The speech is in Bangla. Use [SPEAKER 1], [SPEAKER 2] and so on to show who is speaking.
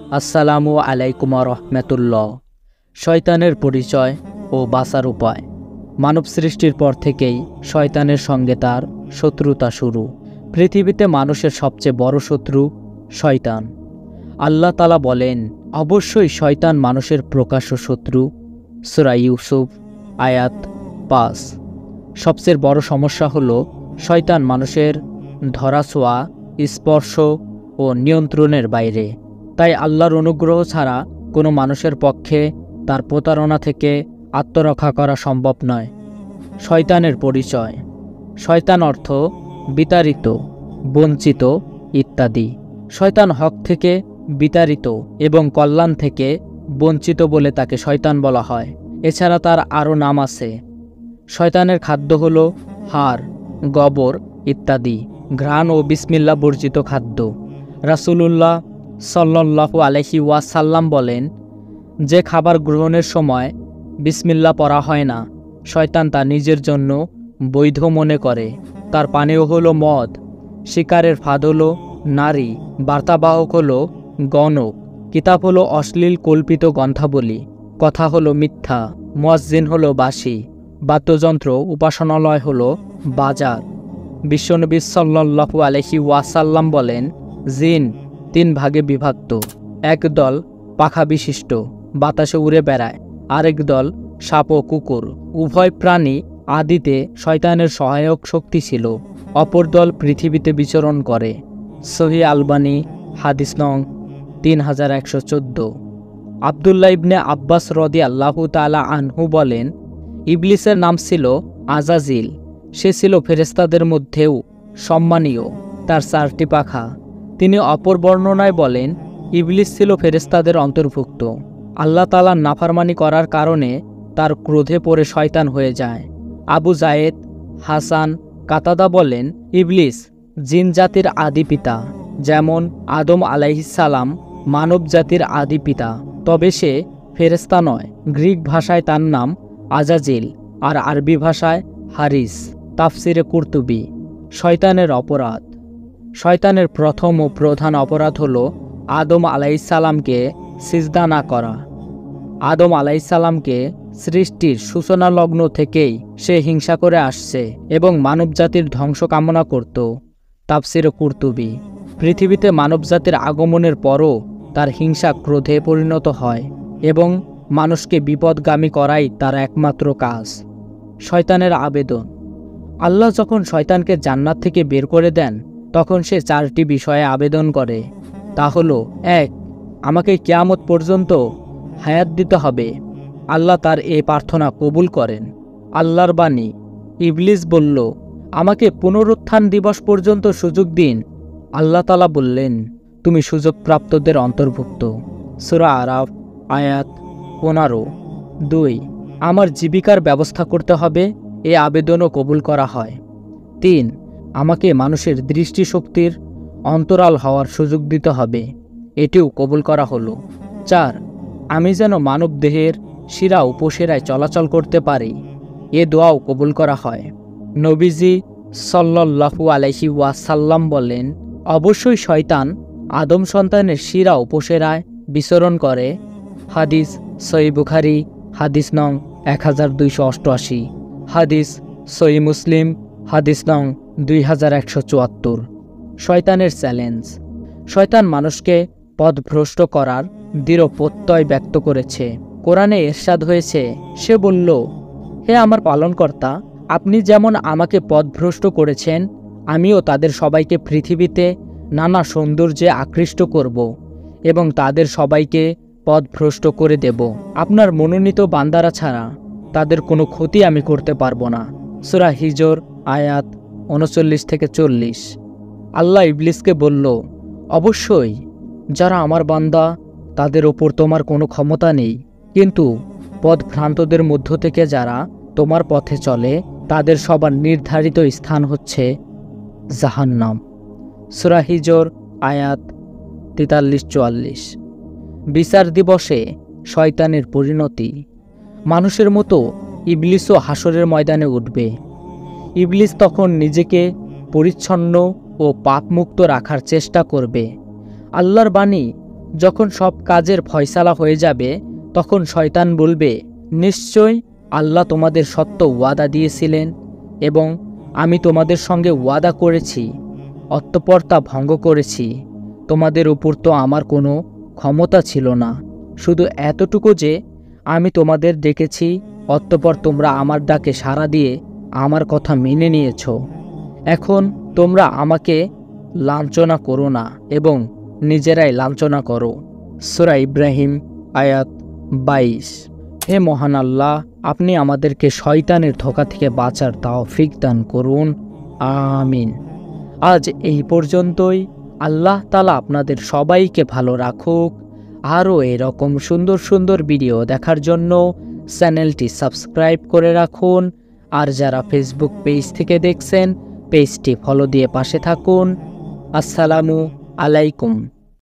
[SPEAKER 1] আসসালামু আলাইকুম রহমতুল্লাহ। শয়তানের পরিচয় ও বাঁচার উপায়। মানব সৃষ্টির পর থেকেই শয়তানের সঙ্গে তার শত্রুতা শুরু। পৃথিবীতে মানুষের সবচেয়ে বড় শত্রু শয়তান। আল্লাহ তাআলা বলেন, অবশ্যই শয়তান মানুষের প্রকাশ্য শত্রু। সূরা ইউসুফ আয়াত 5। সবচেয়ে বড় সমস্যা হলো শয়তান মানুষের ধরাছোঁয়া, স্পর্শ ও নিয়ন্ত্রণের বাইরে। তাই আল্লাহর অনুগ্রহ ছাড়া কোনো মানুষের পক্ষে তার প্রতারণা থেকে আত্মরক্ষা করা সম্ভব নয়। শয়তানের পরিচয়। শয়তান অর্থ বিতাড়িত, বঞ্চিত ইত্যাদি। শয়তান হক থেকে বিতাড়িত এবং কল্যাণ থেকে বঞ্চিত বলে তাকে শয়তান বলা হয়। এছাড়া তার আরও নাম আছে। শয়তানের খাদ্য হল হাড়, গোবর ইত্যাদি, ঘ্রাণ ও বিসমিল্লাহ বর্জিত খাদ্য। রাসূলুল্লাহ সাল্লাল্লাহু আলাইহি ওয়াসাল্লাম বলেন, যে খাবার গ্রহণের সময় বিসমিল্লাহ পড়া হয় না, শয়তান তা নিজের জন্য বৈধ মনে করে। তার পানীয় হলো মদ, শিকারের ফাঁদ হলো নারী, বার্তাবাহক হলো গণক, কিতাব হলো অশ্লীল কল্পিত গ্রন্থাবলী, কথা হলো মিথ্যা, মুয়াজ্জিন হলো বাঁশি, বাদ্যযন্ত্র উপাসনালয় হলো বাজার। বিশ্বনবী সাল্লাল্লাহু আলাইহি ওয়াসাল্লাম বলেন, জিন 3 ভাগে বিভক্ত। এক দল পাখা বিশিষ্ট, বাতাসে উড়ে বেড়ায়। আরেক দল সাপ ও কুকুর। উভয় প্রাণী আদিতে শয়তানের সহায়ক শক্তি ছিল। অপর দল পৃথিবীতে বিচরণ করে। সহিহ আলবানী হাদিস নং 3114। আব্দুল্লাহ ইবনে আব্বাস রাদিয়াল্লাহু তাআলা আনহু বলেন, ইবলিসের নাম ছিল আজাজিল। সে ছিল ফেরেশতাদের মধ্যেও সম্মানীয়। তার 4টি পাখা। তিনি অপর বর্ণনায় বলেন, ইবলিস ছিল ফেরেশতাদের অন্তর্ভুক্ত। আল্লাহ তাআলার নাফরমানি করার কারণে তার ক্রোধে পড়ে শয়তান হয়ে যায়। আবু যায়েদ, হাসান, কাতাদা বলেন, ইবলিস জিন জাতির আদি পিতা। যেমন আদম আলাইহিস সালাম মানব জাতির আদি পিতা, তবে সে ফেরেশতা নয়। গ্রিক ভাষায় তার নাম আজাজিল আর আরবি ভাষায় হারিস। তাফসিরে কুরতুবী। শয়তানের অপরাধ। শয়তানের প্রথম ও প্রধান অপরাধ হল আদম আলাইহিস সালামকে সিজদা না করা। আদম আলাইহিস সালামকে সৃষ্টির সূচনা লগ্ন থেকেই সে হিংসা করে আসছে এবং মানবজাতির ধ্বংস কামনা করত। তাফসিরে কুরতুবী। পৃথিবীতে মানবজাতির আগমনের পরও তার হিংসা ক্রোধে পরিণত হয় এবং মানুষকে বিপদগামী করাই তার একমাত্র কাজ। শয়তানের আবেদন। আল্লাহ যখন শয়তানকে জান্নাত থেকে বের করে দেন, তখন সে 4টি বিষয়ে আবেদন করে। তা হলো, 1. আমাকে কিয়ামত পর্যন্ত হায়াত দিতে হবে। আল্লাহ তার এই প্রার্থনা কবুল করেন। আল্লাহর বাণী। ইবলিস বলল, আমাকে পুনরুত্থান দিবস পর্যন্ত সুযোগ দিন। আল্লাহ তাআলা বললেন, তুমি সুযোগপ্রাপ্তদের অন্তর্ভুক্ত। সূরা আরাফ আয়াত 15। 2. আমার জীবিকার ব্যবস্থা করতে হবে। এ আবেদনও কবুল করা হয়। 3. আমাকে মানুষের দৃষ্টিশক্তির অন্তরাল হওয়ার সুযোগ দিতে হবে। এটিও কবুল করা হলো। 4. আমি যেন মানব দেহের শিরা উপশিরায় চলাচল করতে পারি। এ দোয়াও কবুল করা হয়। নবীজি সাল্লাল্লাহু আলাইহি ওয়াসাল্লাম বলেন, অবশ্যই শয়তান আদম সন্তানের শিরা উপশিরায় বিচরণ করে। হাদিস সহিহ বুখারী হাদিস নং 1288। হাদিস সহিহ মুসলিম হাদিস নং 2174। শয়তানের চ্যালেঞ্জ। শয়তান মানুষকে পথভ্রষ্ট করার দৃঢ় প্রত্যয় ব্যক্ত করেছে। কোরআনে ইরশাদ হয়েছে, সে বলল, হে আমার পালনকর্তা, আপনি যেমন আমাকে পথভ্রষ্ট করেছেন, আমিও তাদের সবাইকে পৃথিবীতে নানা সৌন্দর্যে আকৃষ্ট করব এবং তাদের সবাইকে পথভ্রষ্ট করে দেব। আপনার মনোনীত বান্দারা ছাড়া তাদের কোনো ক্ষতি আমি করতে পারবো না। সূরা হিজর আয়াত 39-40। আল্লাহ ইবলিসকে বলল, অবশ্যই যারা আমার বান্দা তাদের ওপর তোমার কোনো ক্ষমতা নেই, কিন্তু পথভ্রান্তদের মধ্য থেকে যারা তোমার পথে চলে তাদের সবার নির্ধারিত স্থান হচ্ছে জাহান্নাম। সূরা হিজর আয়াত 43-44। বিচার দিবসে শয়তানের পরিণতি। মানুষের মতো ইবলিসও হাসরের ময়দানে উঠবে। ইবলিস তখন নিজেকে পরিচ্ছন্ন ও পাপমুক্ত রাখার চেষ্টা করবে। আল্লাহর বাণী, যখন সব কাজের ফয়সালা হয়ে যাবে তখন শয়তান বলবে, নিশ্চয় আল্লাহ তোমাদের সত্য ওয়াদা দিয়েছিলেন এবং আমি তোমাদের সঙ্গে ওয়াদা করেছি, অতঃপর তা ভঙ্গ করেছি। তোমাদের উপর তো আমার কোনো ক্ষমতা ছিল না, শুধু এতটুকু যে আমি তোমাদের ডেকেছি, অতঃপর তোমরা আমার ডাকে সাড়া দিয়ে আমার কথা মেনে নিয়েছ। এখন তোমরা আমাকে লাঞ্ছনা করো না এবং নিজেরাই লাঞ্ছনা করো। সূরা ইব্রাহিম আয়াত 22। হে মহান আল্লাহ, আপনি আমাদেরকে শয়তানের ধোঁকা থেকে বাঁচার তৌফিক দান করুন, আমিন। আজ এই পর্যন্তই। আল্লাহ তাআলা আপনাদের সবাইকে ভালো রাখুক। আরও এরকম সুন্দর সুন্দর ভিডিও দেখার জন্য চ্যানেলটি সাবস্ক্রাইব করে রাখুন। আর যারা ফেসবুক পেজ থেকে দেখছেন, পেজটি ফলো দিয়ে পাশে থাকুন। আসসালামু আলাইকুম।